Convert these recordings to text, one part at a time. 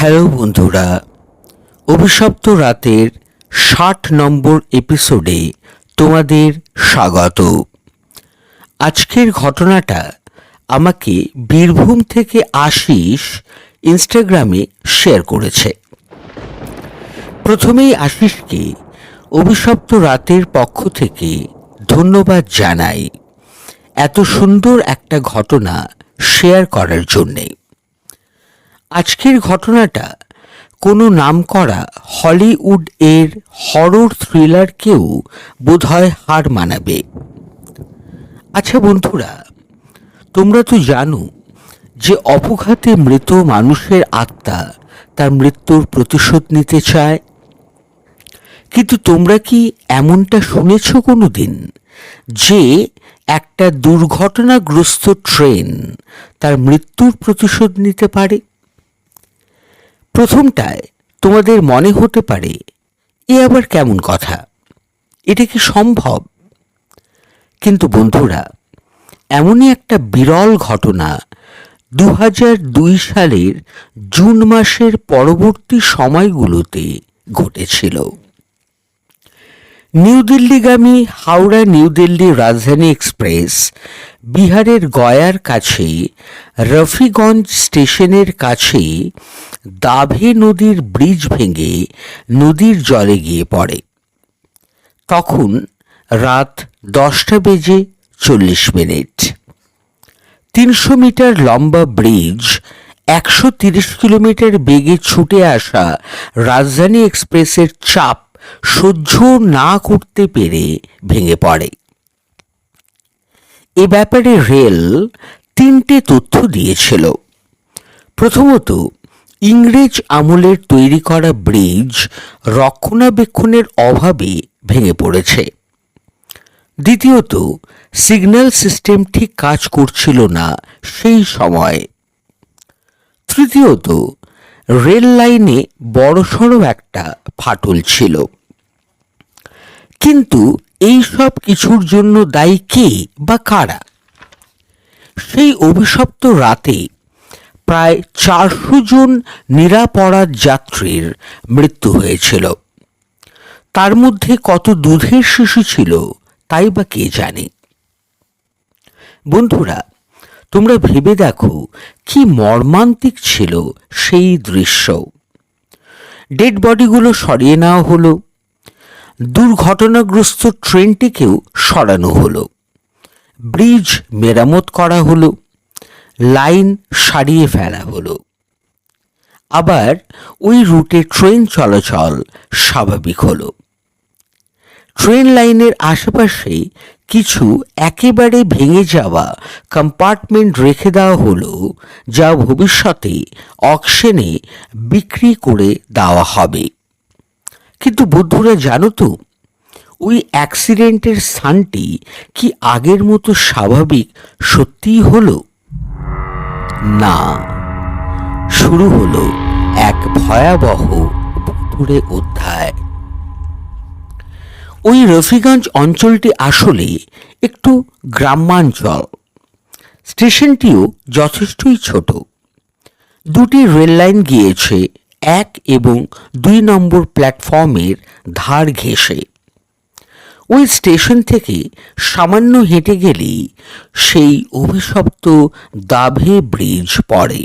Hello বন্ধুরা, অভিশপ্ত রাতের ৬০ নম্বর এপিসোডে তোমাদের স্বাগত। আজকের ঘটনাটা আমাকে বীরভূম থেকে আশিস ইনস্টাগ্রামে শেয়ার করেছে। প্রথমেই আশিসকে অভিশপ্ত রাতের পক্ষ থেকে ধন্যবাদ জানাই এত সুন্দর একটা ঘটনা শেয়ার করার জন্যে। আজকের ঘটনাটা কোনো নামকরা হলিউড এর হরর থ্রিলারকেও বোধহয় হার মানাবে। আচ্ছা বন্ধুরা, তোমরা তো জানো যে অপঘাতে মৃত মানুষের আত্মা তার মৃত্যুর প্রতিশোধ নিতে চায়, কিন্তু তোমরা কি এমনটা শুনেছ কোনো দিন যে একটা দুর্ঘটনাগ্রস্ত ট্রেন তার মৃত্যুর প্রতিশোধ নিতে পারে? প্রথমটায় তোমাদের মনে হতে পারে এ আবার কেমন কথা, এটা কি সম্ভব? কিন্তু বন্ধুরা, এমনই একটা বিরল ঘটনা 2002 সালের জুন মাসের পরবর্তী সময়গুলোতে ঘটেছিল। নিউ দিল্লিগামী হাওড়া নিউ দিল্লি রাজধানী এক্সপ্রেস বিহারের গয়ার কাছে রফিগঞ্জ স্টেশনের কাছে দাভে নদীর ব্রিজ ভেঙে নদীর জলে গিয়ে পড়ে। তখন রাত 10:40। 300 মিটার লম্বা ব্রিজ 130 কিলোমিটার বেগে ছুটে আসা রাজধানী এক্সপ্রেসের চাপ সহ্য না করতে পেরে ভেঙে পড়ে। এ ব্যাপারে রেল 3টে তথ্য দিয়েছিল। প্রথমত, ইংরেজ আমলের তৈরি করা ব্রিজ রক্ষণাবেক্ষণের অভাবে ভেঙে পড়েছে। দ্বিতীয়ত, সিগন্যাল সিস্টেম ঠিক কাজ করছিল না সেই সময়। তৃতীয়ত, রেল লাইনে বড়সড় একটা ফাটল ছিল। কিন্তু এই সব কিছুর জন্য দায়ী কে বা কারা? সেই অভিশপ্ত রাতে প্রায় 400 জন নিরাপরাধ যাত্রীর মৃত্যু হয়েছিল। তার মধ্যে কত দুধের শিশু ছিল তাই বা কে জানে। বন্ধুরা, তোমরা ভেবে দেখো কি মর্মান্তিক ছিল সেই দৃশ্য। ডেড বডিগুলো সরিয়ে নেওয়া হলো, দুর্ঘটনাগ্রস্ত ট্রেনটিকেও সরানো হলো, ব্রিজ মেরামত করা হলো, লাইন সারিয়ে ফেলা হলো, আবার ওই রুটে ট্রেন চলাচল স্বাভাবিক হলো। ট্রেন লাইনের আশেপাশে কিছু একেবারে ভেঙে যাওয়া কম্পার্টমেন্ট রেখে দেওয়া হলো, যা ভবিষ্যতে অকশনে বিক্রি করে দেওয়া হবে। কিন্তু বন্ধুরা, জানো তো ওই অ্যাক্সিডেন্টের স্থানটি কি আগের মতো স্বাভাবিক সত্যিই হলো? না, শুরু হলো এক ভয়াবহ ভুতুড়ে অধ্যায়। ওই রফিগঞ্জ অঞ্চলটি আসলে একটু গ্রামাঞ্চল। স্টেশনটিও যথেষ্টই ছোট। 2টি রেল লাইন গিয়েছে 1 এবং 2 নম্বর প্ল্যাটফর্মের ধার ঘেঁষে। ওই স্টেশন থেকে সামান্য হেঁটে গেলেই সেই অভিশপ্ত দাভে ব্রিজ পড়ে।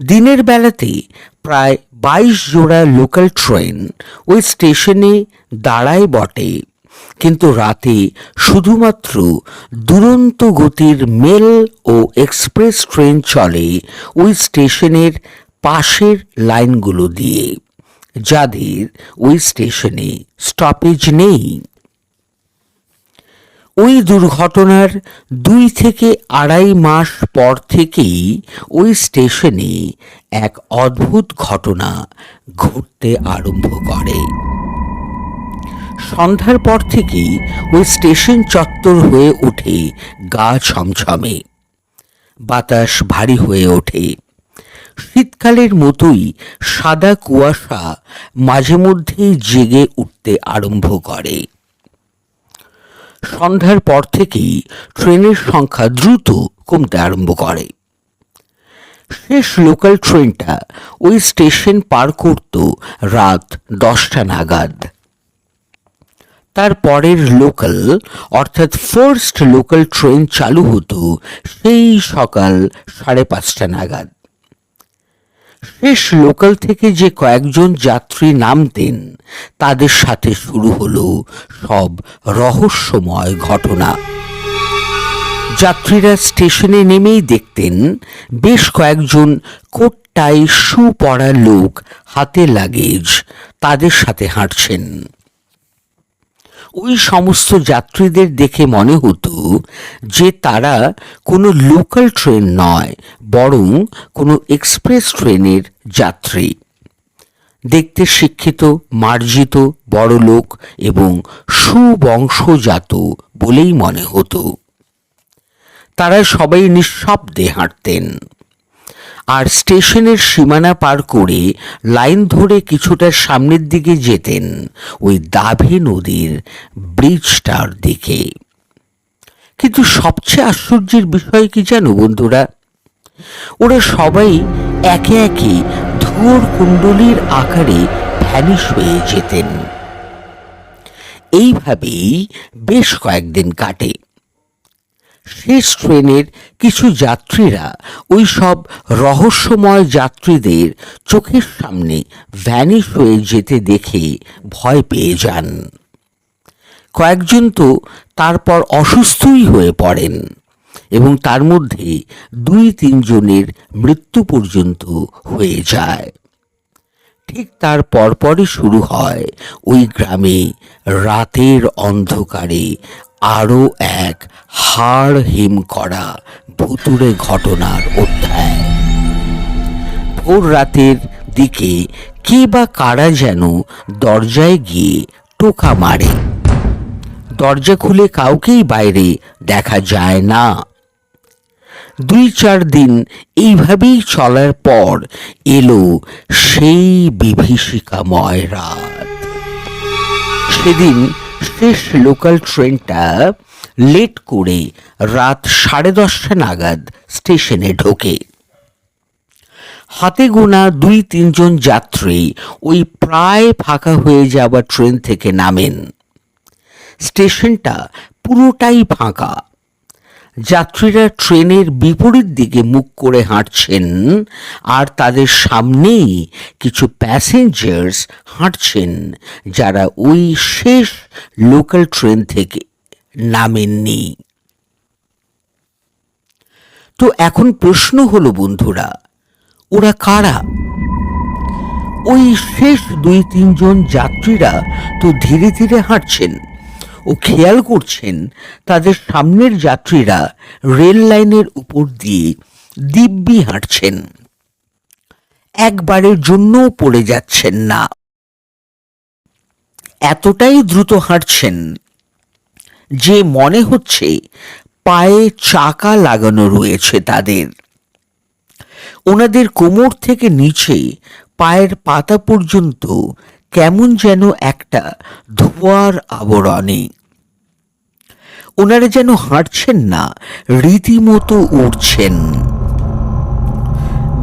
দিনের বেলাতে প্রায় 22 জোড়া লোকাল ট্রেন ওই স্টেশনে দাঁড়ায় বটে, কিন্তু রাতে শুধুমাত্র দুরন্ত গতির মেল ও এক্সপ্রেস ট্রেন চলে ওই স্টেশনের পাশের লাইনগুলো দিয়ে, যাদের ওই স্টেশনে স্টপেজ নেই। ওই দুর্ঘটনার 2 থেকে 2.5 মাস পর থেকেই ওই স্টেশনে এক অদ্ভুত ঘটনা ঘটতে আরম্ভ করে। সন্ধ্যার পর থেকেই ওই স্টেশন চত্বর হয়ে ওঠে গা ছমছমে, বাতাস ভারী হয়ে ওঠে। শীতকালের মতোই সাদা কুয়াশা মাঝে মধ্যেই জেগে উঠতে আরম্ভ করে। সন্ধ্যার পর থেকেই ট্রেনের সংখ্যা দ্রুত কমতে আরম্ভ করে। শেষ লোকাল ট্রেনটা ওই স্টেশন পার করত রাত 10টা নাগাদ। তার পরের লোকাল অর্থাৎ ফার্স্ট লোকাল ট্রেন চালু হতো সেই সকাল 5:30 নাগাদ। শেষ লোকাল থেকে যে কয়েকজন যাত্রী নামতেন তাদের সাথে শুরু হলো সব রহস্যময় ঘটনা। যাত্রীরা স্টেশনে নেমেই দেখতেন বেশ কয়েকজন কোট টাই শু পরা লোক হাতে লাগেজ তাদের সাথে হাঁটছেন। ওই সমস্ত যাত্রীদের দেখে মনে হতো যে তারা কোনো লোকাল ট্রেন নয়, বরং কোনো এক্সপ্রেস ট্রেনের যাত্রী। দেখতে শিক্ষিত, মার্জিত, বড়লোক এবং সুবংশজাত বলেই মনে হতো। তারা সবাই নিঃশব্দে হাঁটতেন আর স্টেশনের সীমানা পার করে লাইন ধরে কিছুটা সামনের দিকে যেতেন ওই দাভি নদীর ব্রিজটার দিকে। কিন্তু সবচেয়ে আশ্চর্যের বিষয় কি জানো বন্ধুরা, ওরা সবাই একে একে ধুয়োর কুণ্ডলীর আকারে ভ্যানিশ হয়ে যেতেন। এইভাবেই বেশ কয়েকদিন কাটে। শেষ ট্রেনের কিছু যাত্রীরা ওই সব রহস্যময় যাত্রীদের চোখের সামনে ভ্যানিশ হয়ে যেতে দেখে ভয় পেয়ে যান। কয়েকজন তো তারপর অসুস্থই হয়ে পড়েন এবং তার মধ্যে 2-3 জনের মৃত্যু পর্যন্ত হয়ে যায়। ঠিক তার পরপরই শুরু হয় ওই গ্রামে রাতের অন্ধকারে আরও এক হাড় হিম করা ভুতুড়ে ঘটনার অধ্যায়। ভোর রাতের দিকে কে বা কারা যেন দরজায় গিয়ে টোকা মারে। দরজা খুলে কাউকেই বাইরে দেখা যায় না। 2-4 দিন এইভাবেই চলার পর এলো সেই বিভীষিকাময় রাত। সেদিন শেষ লোকাল ট্রেনটা লেট করে রাত 10:30 নাগাদ স্টেশনে ঢোকে। হাতে গোনা 2-3 জন যাত্রী ওই প্রায় ফাঁকা হয়ে যাওয়া ট্রেন থেকে নামেন। স্টেশনটা পুরোটাই ফাঁকা। যাত্রীরা ট্রেনের বিপরীত দিকে মুখ করে হাঁটছেন আর তাদের সামনেই কিছু প্যাসেঞ্জার্স হাঁটছেন যারা ওই শেষ লোকাল ট্রেন থেকে নামেননি। তো এখন প্রশ্ন হলো বন্ধুরা, ওরা কারা? ওই শেষ 2-3 জন যাত্রীরা তো ধীরে ধীরে হাঁটছেন ও খেয়াল করছেন তাদের সামনের যাত্রীরা রেল লাইনের উপর দিয়ে দিব্যি হাঁটছেন, একবারের জন্যও পড়ে যাচ্ছেন না। এতটাই দ্রুত হাঁটছেন যে মনে হচ্ছে পায়ে চাকা লাগানো রয়েছে তাদের। ওনাদের কোমর থেকে নিচে পায়ের পাতা পর্যন্ত কেমন যেন একটা ধোঁয়ার আবরণে। ওনারা যেন হাঁটছেন না, রীতিমতো উড়ছেন।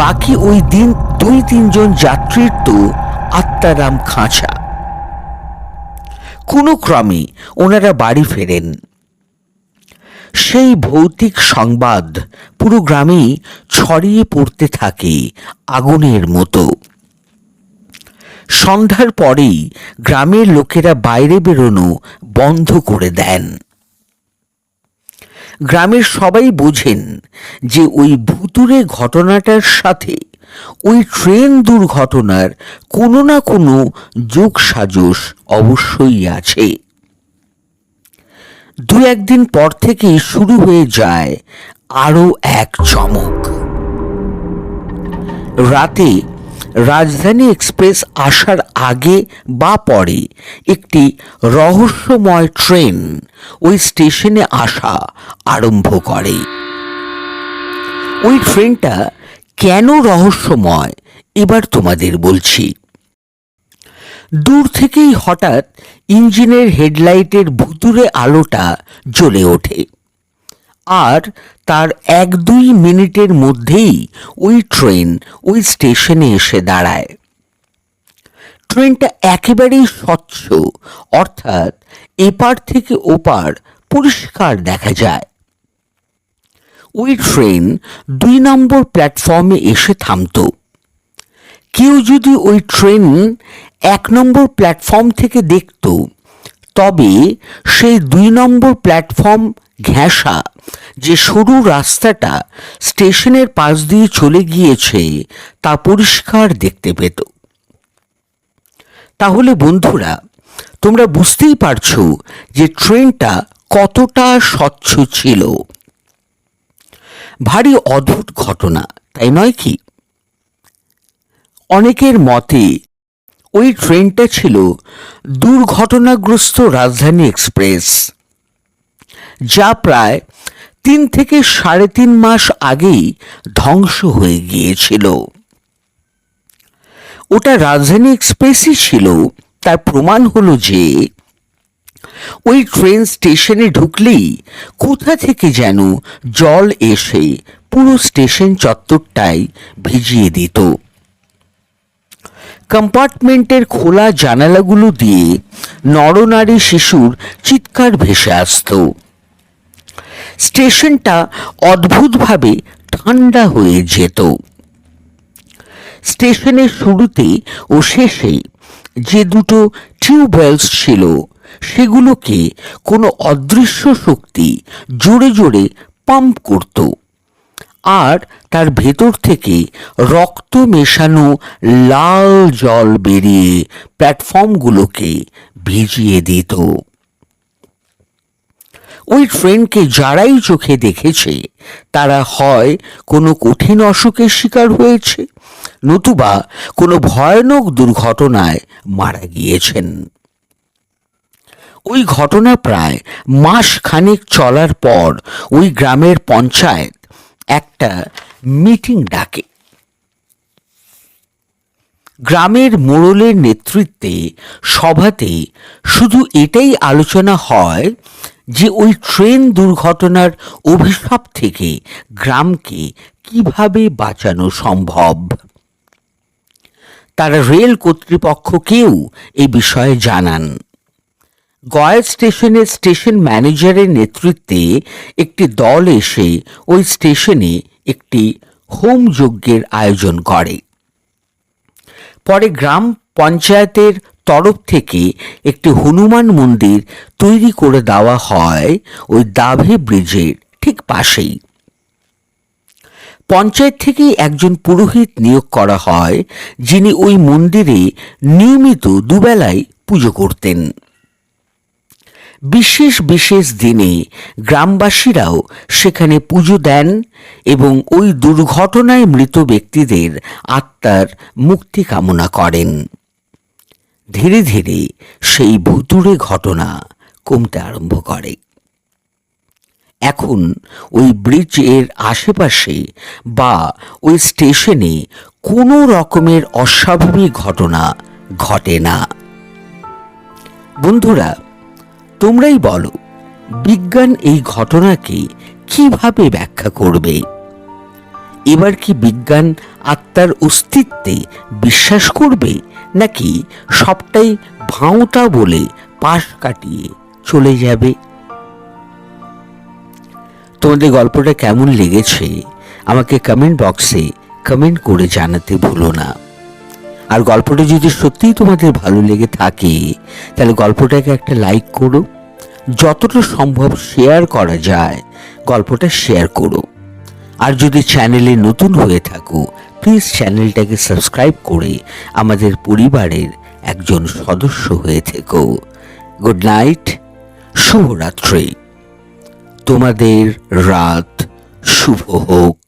বাকি ওই 2-3 জন যাত্রীর তো আত্মারাম খাঁচা। কোনো ক্রমে ওনারা বাড়ি ফেরেন। সেই ভৌতিক সংবাদ পুরো গ্রামেই ছড়িয়ে পড়তে থাকে আগুনের মতো। সন্ধ্যার পরেই গ্রামের লোকেরা বাইরে বেরোনো বন্ধ করে দেন। গ্রামের সবাই বোঝেন যে ওই ভুতুড়ে ঘটনাটার সাথে ওই ট্রেন দুর্ঘটনার কোনো না কোনো যোগসাজশ অবশ্যই আছে। 2-1 দিন পর থেকেই শুরু হয়ে যায় আরও এক চমক। রাতে রাজধানী এক্সপ্রেস আসার আগে বা পরে একটি রহস্যময় ট্রেন ওই স্টেশনে আসা আরম্ভ করে। ওই ট্রেনটা কেন রহস্যময় এবার তোমাদের বলছি। দূর থেকেই হঠাৎ ইঞ্জিনের হেডলাইটের ভুতুড়ে আলোটা জ্বলে ওঠে আর তার 1-2 মিনিটের মধ্যেই ওই ট্রেন ওই স্টেশনে এসে দাঁড়ায়। ট্রেনটা একেবারেই স্বচ্ছ, অর্থাৎ এপার থেকে ওপার পরিষ্কার দেখা যায়। ওই ট্রেন 2 নম্বর প্ল্যাটফর্মে এসে থামত। কেউ যদি ওই ট্রেন 1 নম্বর প্ল্যাটফর্ম থেকে দেখত, তবে সেই 2 নম্বর প্ল্যাটফর্ম ঘেঁষা যে সরু রাস্তাটা স্টেশনের পাশ দিয়ে চলে গিয়েছে তা পরিষ্কার দেখতে পেত। তাহলে বন্ধুরা, তোমরা বুঝতেই পারছো যে ট্রেনটা কতটা স্বচ্ছ ছিল। ভারী অদ্ভুত ঘটনা, তাই নয় কি? অনেকের মতে ওই ট্রেনটা ছিল দুর্ঘটনাগ্রস্ত রাজধানী এক্সপ্রেস, যা প্রায় 3 থেকে 3.5 মাস আগেই ধ্বংস হয়ে গিয়েছিল। ওটা রাজধানী এক্সপ্রেসই ছিল, তার প্রমাণ হলো যে ওই ট্রেন স্টেশনে ঢুকলেই কোথা থেকে যেন জল এসে পুরো স্টেশন চত্বরটাই ভিজিয়ে দিত। কম্পার্টমেন্টের খোলা জানালাগুলো দিয়ে নরনারী শিশুর চিৎকার ভেসে আসত। স্টেশনটা অদ্ভুতভাবে ঠান্ডা হয়ে যেত। স্টেশনের শুরুতে ও শেষে যে 2টো টিউবওয়েলস ছিল, সেগুলোকে কোনো অদৃশ্য শক্তি জোরে জোরে পাম্প করত, আর তার ভেতর থেকে রক্ত মেশানো লাল জল বেরিয়ে প্ল্যাটফর্মগুলোকে ভিজিয়ে দিত। ওই ট্রেনকে যারাই চোখে দেখেছে, তারা হয় কোনো কঠিন অসুখের শিকার হয়েছে, নতুবা কোনো ভয়ানক দুর্ঘটনায় মারা গিয়েছেন। ওই ঘটনা প্রায় মাস খানেক চলার পর ওই গ্রামের পঞ্চায়েত একটা মিটিং ডাকে। গ্রামের মোড়লের নেতৃত্বে সভাতে শুধু এটাই আলোচনা হয় যে ওই ট্রেন দুর্ঘটনার অভিশাপ থেকে গ্রামকে কিভাবে বাঁচানো সম্ভব। তারা রেল কর্তৃপক্ষকেও এই বিষয়ে জানান। গয়া স্টেশনের স্টেশন ম্যানেজারের নেতৃত্বে একটি দল এসে ওই স্টেশনে একটি হোম যজ্ঞের আয়োজন করে। পরে গ্রাম পঞ্চায়েতের তরফ থেকে একটি হনুমান মন্দির তৈরি করে দেওয়া হয় ওই দাভে ব্রিজের ঠিক পাশেই। পঞ্চায়েত থেকেই একজন পুরোহিত নিয়োগ করা হয়, যিনি ওই মন্দিরে নিয়মিত দুবেলায় পুজো করতেন। বিশেষ বিশেষ দিনে গ্রামবাসীরাও সেখানে পুজো দেন এবং ওই দুর্ঘটনায় মৃত ব্যক্তিদের আত্মার মুক্তি কামনা করেন। ধীরে ধীরে সেই ভুতুড়ে ঘটনা কমতে আরম্ভ করে। এখন ওই ব্রিজের আশেপাশে বা ওই স্টেশনে কোনো রকমের অস্বাভাবিক ঘটনা ঘটে না। বন্ধুরা, তোমরাই বলো, বিজ্ঞান এই ঘটনাকে কিভাবে ব্যাখ্যা করবে? এবার কি বিজ্ঞান আত্মার অস্তিত্বে বিশ্বাস করবে, নাকি সবটাই ভাঁওতা বলে পাশ কাটিয়ে চলে যাবে? তোমাদের গল্পটা কেমন লেগেছে আমাকে কমেন্ট বক্সে কমেন্ট করে জানাতে ভুলো না। আর গল্পটা যদি সত্যিই তোমাদের ভালো লেগে থাকে, তাহলে গল্পটাকে একটা লাইক করো, যতটা সম্ভব শেয়ার করা যায় গল্পটা শেয়ার করো। আর যদি চ্যানেলে নতুন হয়ে থাকো, প্লিজ চ্যানেলটাকে সাবস্ক্রাইব করে আমাদের পরিবারের একজন সদস্য হয়ে থেকো। গুড নাইট, শুভরাত্রি। তোমাদের রাত শুভ হোক।